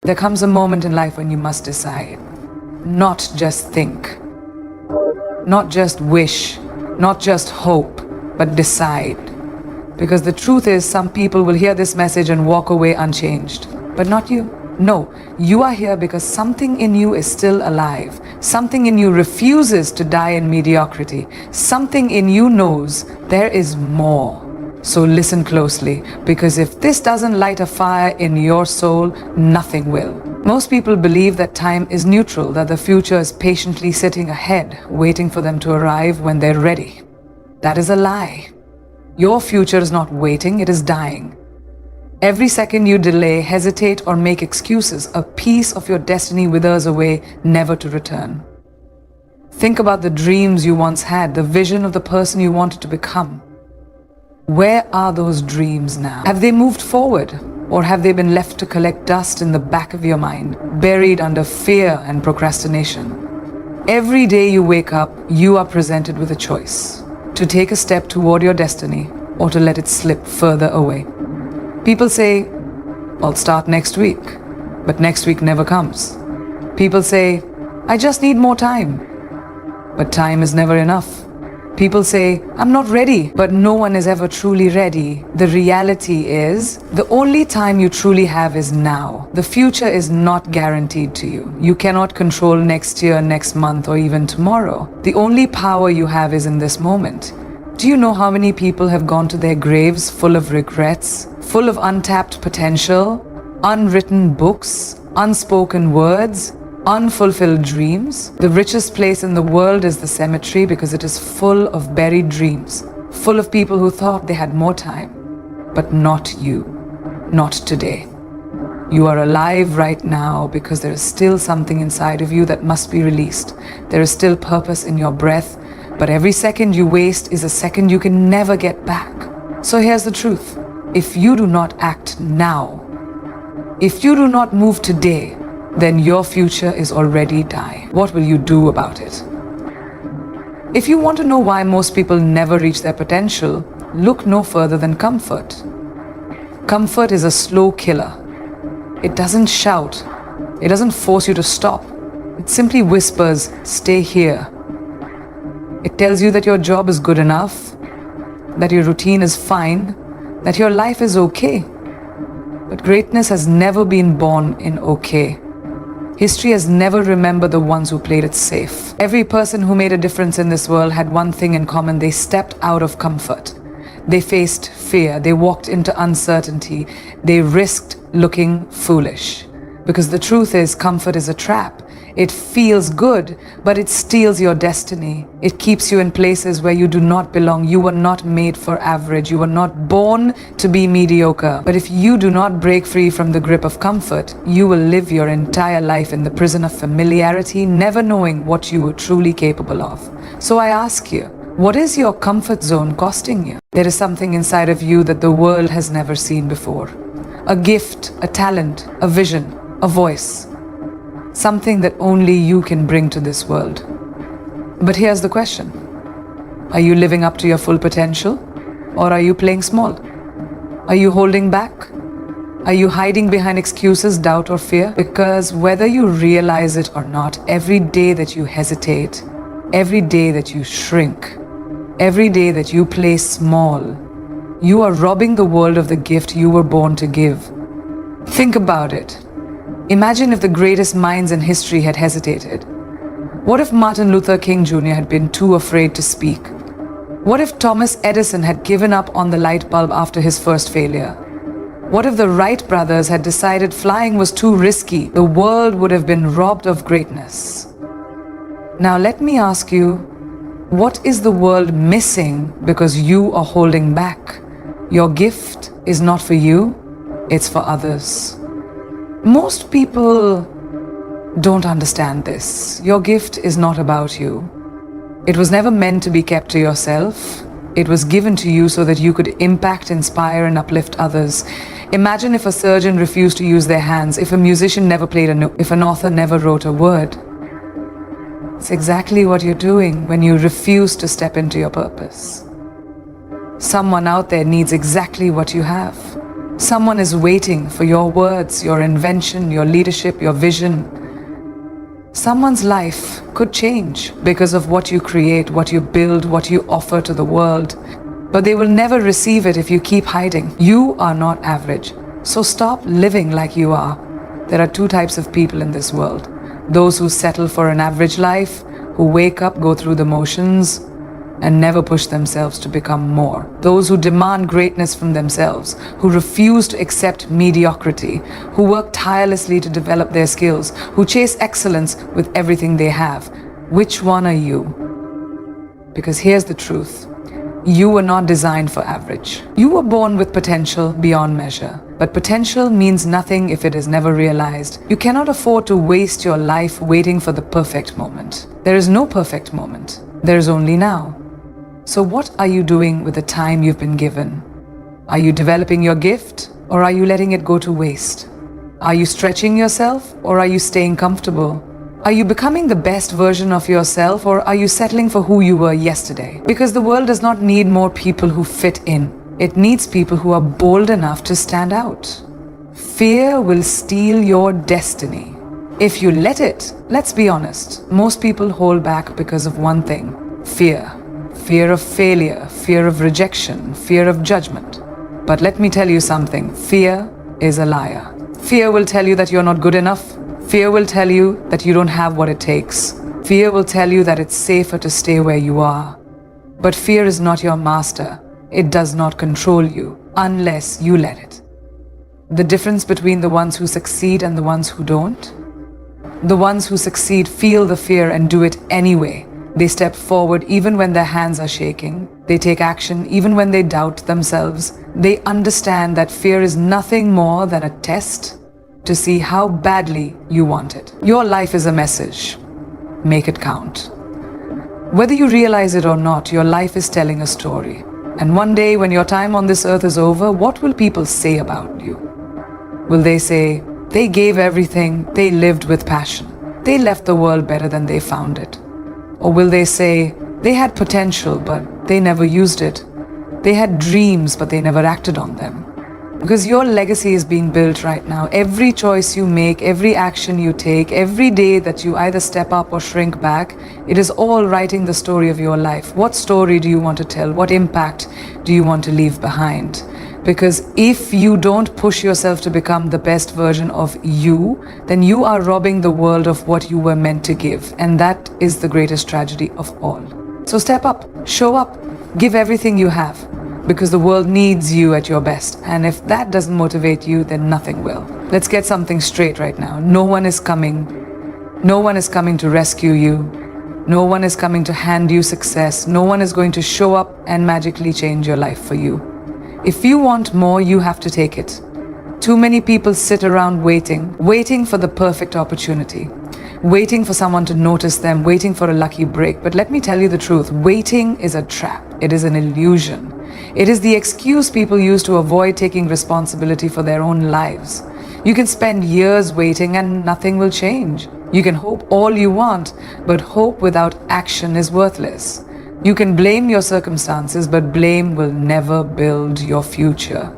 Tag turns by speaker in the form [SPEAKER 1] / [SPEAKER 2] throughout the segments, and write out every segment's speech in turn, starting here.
[SPEAKER 1] There comes a moment in life when you must decide. Not just think. Not just wish. Not just hope. But decide. Because the truth is, some people will hear this message and walk away unchanged. But not you. No, you are here because something in you is still alive. Something in you refuses to die in mediocrity. Something in you knows there is more. So listen closely, because if this doesn't light a fire in your soul, nothing will. Most people believe that time is neutral, that the future is patiently sitting ahead, waiting for them to arrive when they're ready. That is a lie. Your future is not waiting, it is dying. Every second you delay, hesitate, or make excuses, a piece of your destiny withers away, never to return. Think about the dreams you once had, the vision of the person you wanted to become. Where are those dreams now? Have they moved forward, or have they been left to collect dust in the back of your mind, buried under fear and procrastination? Every day you wake up, you are presented with a choice: to take a step toward your destiny, or to let it slip further away. People say, I'll start next week, but next week never comes. People say, I just need more time, but time is never enough. People say, I'm not ready, but no one is ever truly ready. The reality is, the only time you truly have is now. The future is not guaranteed to you. You cannot control next year, next month, or even tomorrow. The only power you have is in this moment. Do you know how many people have gone to their graves full of regrets, full of untapped potential, unwritten books, unspoken words, unfulfilled dreams? The richest place in the world is the cemetery because it is full of buried dreams, full of people who thought they had more time. But not you. Not today. You are alive right now because there is still something inside of you that must be released. There is still purpose in your breath, but every second you waste is a second you can never get back. So here's the truth. If you do not act now, if you do not move today, then your future is already dying. What will you do about it? If you want to know why most people never reach their potential, look no further than comfort. Comfort is a slow killer. It doesn't shout. It doesn't force you to stop. It simply whispers, stay here. It tells you that your job is good enough, that your routine is fine, that your life is okay. But greatness has never been born in okay. History has never remembered the ones who played it safe. Every person who made a difference in this world had one thing in common: they stepped out of comfort. They faced fear, they walked into uncertainty, they risked looking foolish. Because the truth is, comfort is a trap. It feels good, but it steals your destiny. It keeps you in places where you do not belong. You were not made for average. You were not born to be mediocre. But if you do not break free from the grip of comfort, you will live your entire life in the prison of familiarity, never knowing what you were truly capable of. So I ask you, what is your comfort zone costing you? There is something inside of you that the world has never seen before. A gift, a talent, a vision, a voice. Something that only you can bring to this world. But here's the question. Are you living up to your full potential? Or are you playing small? Are you holding back? Are you hiding behind excuses, doubt, or fear? Because whether you realize it or not, every day that you hesitate, every day that you shrink, every day that you play small, you are robbing the world of the gift you were born to give. Think about it. Imagine if the greatest minds in history had hesitated. What if Martin Luther King Jr. had been too afraid to speak? What if Thomas Edison had given up on the light bulb after his first failure? What if the Wright brothers had decided flying was too risky? The world would have been robbed of greatness. Now let me ask you, what is the world missing because you are holding back? Your gift is not for you, it's for others. Most people don't understand this. Your gift is not about you. It was never meant to be kept to yourself. It was given to you so that you could impact, inspire, and uplift others. Imagine if a surgeon refused to use their hands, if a musician never played a note, if an author never wrote a word. It's exactly what you're doing when you refuse to step into your purpose. Someone out there needs exactly what you have. Someone is waiting for your words, your invention, your leadership, your vision. Someone's life could change because of what you create, what you build, what you offer to the world. But they will never receive it if you keep hiding. You are not average. So stop living like you are. There are two types of people in this world. Those who settle for an average life, who wake up, go through the motions, and never push themselves to become more. Those who demand greatness from themselves, who refuse to accept mediocrity, who work tirelessly to develop their skills, who chase excellence with everything they have. Which one are you? Because here's the truth. You were not designed for average. You were born with potential beyond measure. But potential means nothing if it is never realized. You cannot afford to waste your life waiting for the perfect moment. There is no perfect moment. There is only now. So what are you doing with the time you've been given? Are you developing your gift, or are you letting it go to waste? Are you stretching yourself, or are you staying comfortable? Are you becoming the best version of yourself, or are you settling for who you were yesterday? Because the world does not need more people who fit in. It needs people who are bold enough to stand out. Fear will steal your destiny. If you let it, let's be honest, most people hold back because of one thing: fear. Fear of failure, fear of rejection, fear of judgment. But let me tell you something, fear is a liar. Fear will tell you that you're not good enough. Fear will tell you that you don't have what it takes. Fear will tell you that it's safer to stay where you are. But fear is not your master. It does not control you unless you let it. The difference between the ones who succeed and the ones who don't? The ones who succeed feel the fear and do it anyway. They step forward even when their hands are shaking. They take action even when they doubt themselves. They understand that fear is nothing more than a test to see how badly you want it. Your life is a message. Make it count. Whether you realize it or not, your life is telling a story. And one day when your time on this earth is over, what will people say about you? Will they say, they gave everything, they lived with passion, they left the world better than they found it? Or will they say, they had potential, but they never used it? They had dreams, but they never acted on them? Because your legacy is being built right now. Every choice you make, every action you take, every day that you either step up or shrink back, it is all writing the story of your life. What story do you want to tell? What impact do you want to leave behind? Because if you don't push yourself to become the best version of you, then you are robbing the world of what you were meant to give. And that is the greatest tragedy of all. So step up, show up, give everything you have, because the world needs you at your best. And if that doesn't motivate you, then nothing will. Let's get something straight right now. No one is coming. No one is coming to rescue you. No one is coming to hand you success. No one is going to show up and magically change your life for you. If you want more, you have to take it. Too many people sit around waiting for the perfect opportunity, waiting for someone to notice them, waiting for a lucky break. But let me tell you the truth, waiting is a trap. It is an illusion. It is the excuse people use to avoid taking responsibility for their own lives. You can spend years waiting and nothing will change. You can hope all you want, but hope without action is worthless. You can blame your circumstances, but blame will never build your future.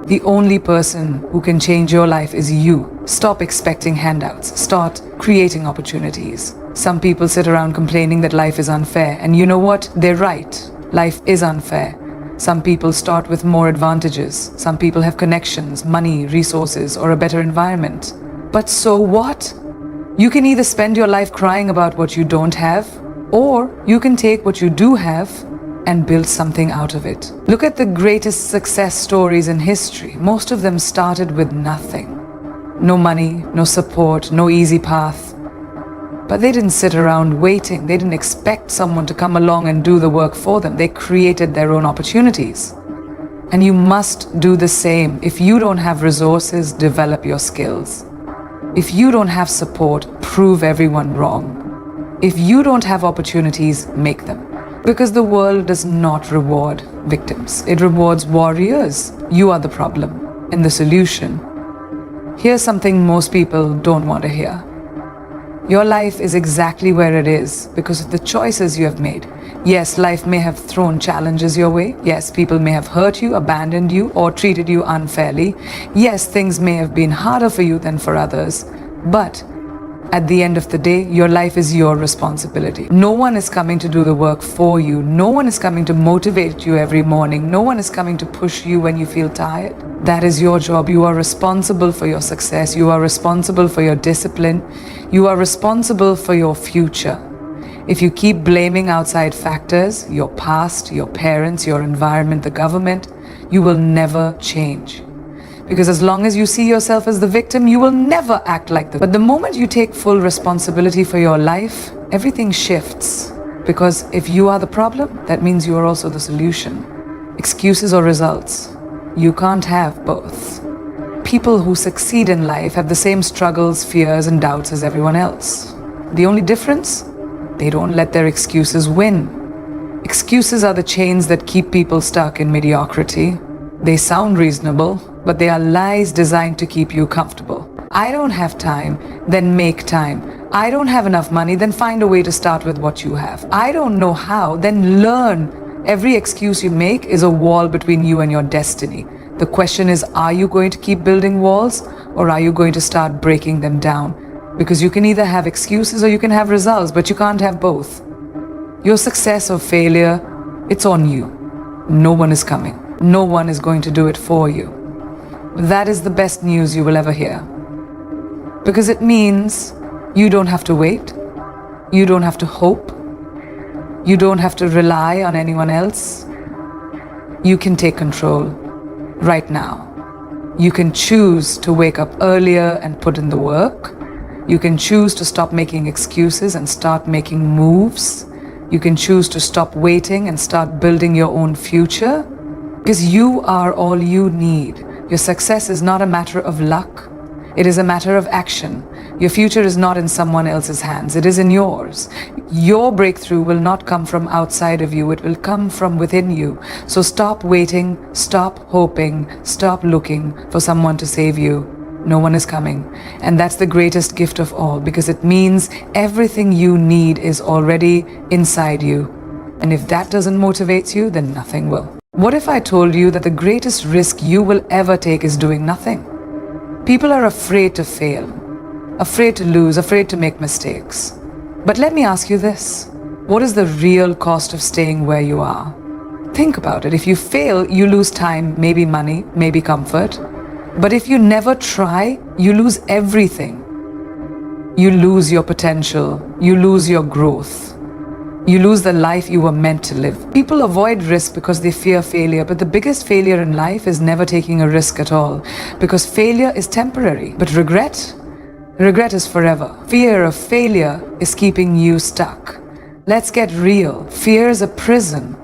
[SPEAKER 1] The only person who can change your life is you. Stop expecting handouts. Start creating opportunities. Some people sit around complaining that life is unfair, and you know what? They're right. Life is unfair. Some people start with more advantages. Some people have connections, money, resources, or a better environment. But so what? You can either spend your life crying about what you don't have, or you can take what you do have and build something out of it. Look at the greatest success stories in history. Most of them started with nothing. No money, no support, no easy path. But they didn't sit around waiting. They didn't expect someone to come along and do the work for them. They created their own opportunities. And you must do the same. If you don't have resources, develop your skills. If you don't have support, prove everyone wrong. If you don't have opportunities, make them. Because the world does not reward victims. It rewards warriors. You are the problem and the solution. Here's something most people don't want to hear. Your life is exactly where it is because of the choices you have made. Yes, life may have thrown challenges your way. Yes, people may have hurt you, abandoned you, or treated you unfairly. Yes, things may have been harder for you than for others. But at the end of the day, your life is your responsibility. No one is coming to do the work for you. No one is coming to motivate you every morning. No one is coming to push you when you feel tired. That is your job. You are responsible for your success. You are responsible for your discipline. You are responsible for your future. If you keep blaming outside factors, your past, your parents, your environment, the government, you will never change. Because as long as you see yourself as the victim, you will never act like the. But the moment you take full responsibility for your life, everything shifts. Because if you are the problem, that means you are also the solution. Excuses or results, you can't have both. People who succeed in life have the same struggles, fears, and doubts as everyone else. The only difference? They don't let their excuses win. Excuses are the chains that keep people stuck in mediocrity. They sound reasonable, but they are lies designed to keep you comfortable. I don't have time, then make time. I don't have enough money, then find a way to start with what you have. I don't know how, then learn. Every excuse you make is a wall between you and your destiny. The question is, are you going to keep building walls, or are you going to start breaking them down? Because you can either have excuses or you can have results, but you can't have both. Your success or failure, it's on you. No one is coming. No one is going to do it for you. That is the best news you will ever hear. Because it means you don't have to wait. You don't have to hope. You don't have to rely on anyone else. You can take control right now. You can choose to wake up earlier and put in the work. You can choose to stop making excuses and start making moves. You can choose to stop waiting and start building your own future. Because you are all you need. Your success is not a matter of luck. It is a matter of action. Your future is not in someone else's hands. It is in yours. Your breakthrough will not come from outside of you. It will come from within you. So stop waiting, stop hoping, stop looking for someone to save you. No one is coming. And that's the greatest gift of all, because it means everything you need is already inside you. And if that doesn't motivate you, then nothing will. What if I told you that the greatest risk you will ever take is doing nothing? People are afraid to fail, afraid to lose, afraid to make mistakes. But let me ask you this. What is the real cost of staying where you are? Think about it. If you fail, you lose time, maybe money, maybe comfort. But if you never try, you lose everything. You lose your potential. You lose your growth. You lose the life you were meant to live. People avoid risk because they fear failure, but the biggest failure in life is never taking a risk at all, because failure is temporary. But regret is forever. Fear of failure is keeping you stuck. Let's get real. Fear is a prison.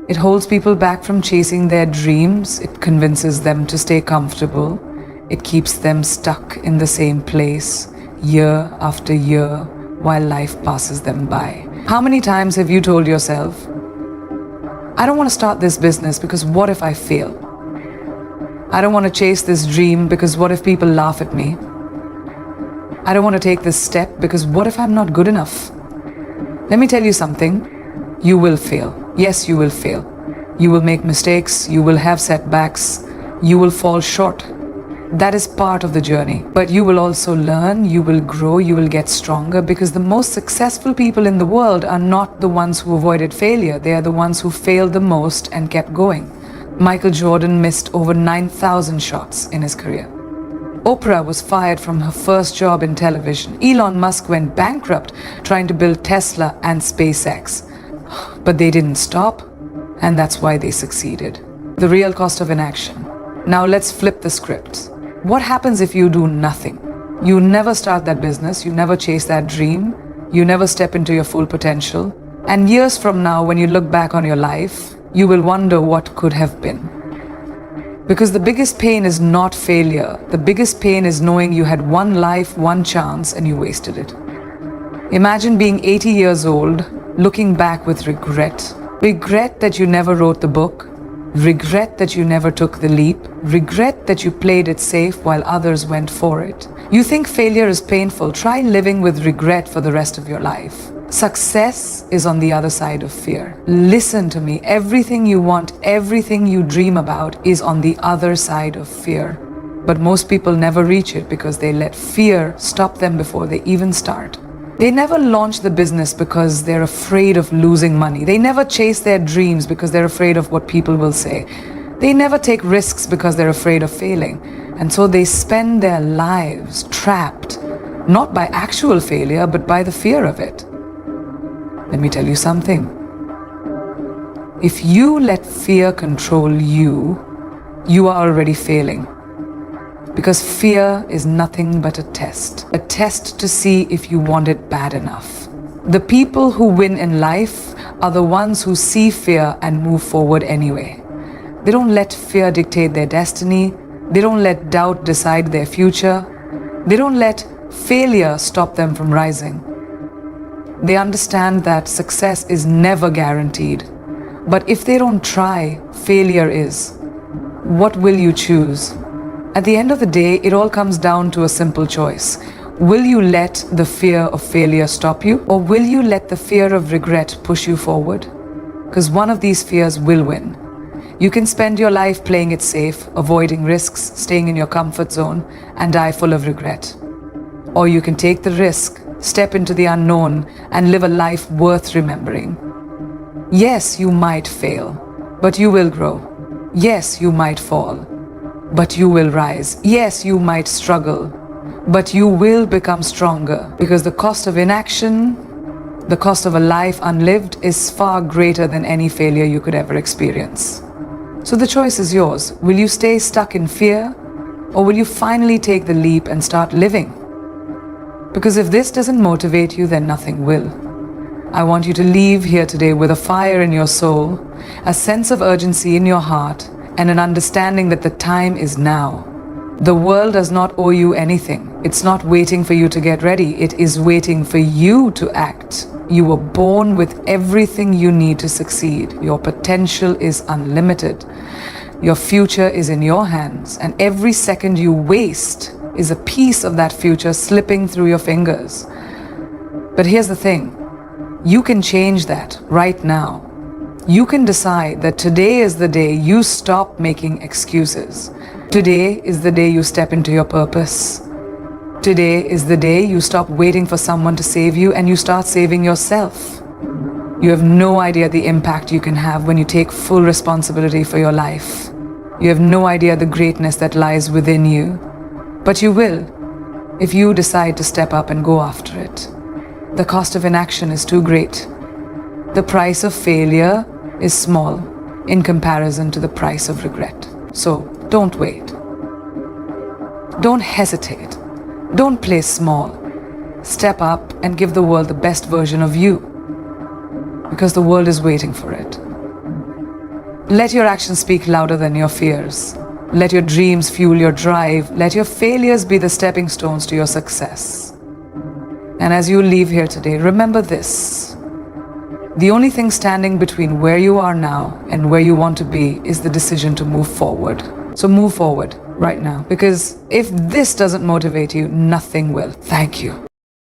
[SPEAKER 1] It holds people back from chasing their dreams. It convinces them to stay comfortable. It keeps them stuck in the same place year after year while life passes them by. How many times have you told yourself, I don't want to start this business because what if I fail? I don't want to chase this dream because what if people laugh at me? I don't want to take this step because what if I'm not good enough? Let me tell you something. You will fail. Yes, you will fail. You will make mistakes. You will have setbacks. You will fall short. That is part of the journey. But you will also learn, you will grow, you will get stronger, because the most successful people in the world are not the ones who avoided failure. They are the ones who failed the most and kept going. Michael Jordan missed over 9,000 shots in his career. Oprah was fired from her first job in television. Elon Musk went bankrupt trying to build Tesla and SpaceX. But they didn't stop, and that's why they succeeded. The real cost of inaction. Now let's flip the script. What happens if you do nothing? You never start that business, you never chase that dream, you never step into your full potential. And years from now, when you look back on your life, you will wonder what could have been. Because the biggest pain is not failure. The biggest pain is knowing you had one life, one chance, and you wasted it. Imagine being 80 years old, looking back with regret. Regret that you never wrote the book. regret that you never took the leap, regret that you played it safe while others went for it. You think failure is painful, try living with regret for the rest of your life. Success is on the other side of fear. Listen to me, everything you want, everything you dream about is on the other side of fear. But most people never reach it because they let fear stop them before they even start. They never launch the business because they're afraid of losing money. They never chase their dreams because they're afraid of what people will say. They never take risks because they're afraid of failing. And so they spend their lives trapped, not by actual failure, but by the fear of it. Let me tell you something. If you let fear control you, you are already failing. Because fear is nothing but a test to see if you want it bad enough. The people who win in life are the ones who see fear and move forward anyway. They don't let fear dictate their destiny. They don't let doubt decide their future. They don't let failure stop them from rising. They understand that success is never guaranteed. But if they don't try, failure is. What will you choose? At the end of the day, it all comes down to a simple choice. Will you let the fear of failure stop you, or will you let the fear of regret push you forward? Because one of these fears will win. You can spend your life playing it safe, avoiding risks, staying in your comfort zone, and die full of regret. Or you can take the risk, step into the unknown, and live a life worth remembering. Yes, you might fail, but you will grow. Yes, you might fall, but you will rise. Yes, you might struggle, but you will become stronger, because the cost of inaction, the cost of a life unlived, is far greater than any failure you could ever experience. So the choice is yours. Will you stay stuck in fear, or will you finally take the leap and start living? Because if this doesn't motivate you, then nothing will. I want you to leave here today with a fire in your soul, a sense of urgency in your heart, and an understanding that the time is now. The world does not owe you anything. It's not waiting for you to get ready. It is waiting for you to act. You were born with everything you need to succeed. Your potential is unlimited. Your future is in your hands, and every second you waste is a piece of that future slipping through your fingers. But here's the thing. You can change that right now. You can decide that today is the day you stop making excuses. Today is the day you step into your purpose. Today is the day you stop waiting for someone to save you and you start saving yourself. You have no idea the impact you can have when you take full responsibility for your life. You have no idea the greatness that lies within you. But you will, if you decide to step up and go after it. The cost of inaction is too great. The price of failure is small in comparison to the price of regret. So don't wait. Don't hesitate. Don't play small. Step up and give the world the best version of you, because the world is waiting for it. Let your actions speak louder than your fears. Let your dreams fuel your drive. Let your failures be the stepping stones to your success. And as you leave here today, remember this. The only thing standing between where you are now and where you want to be is the decision to move forward. So move forward right now, because if this doesn't motivate you, nothing will. Thank you.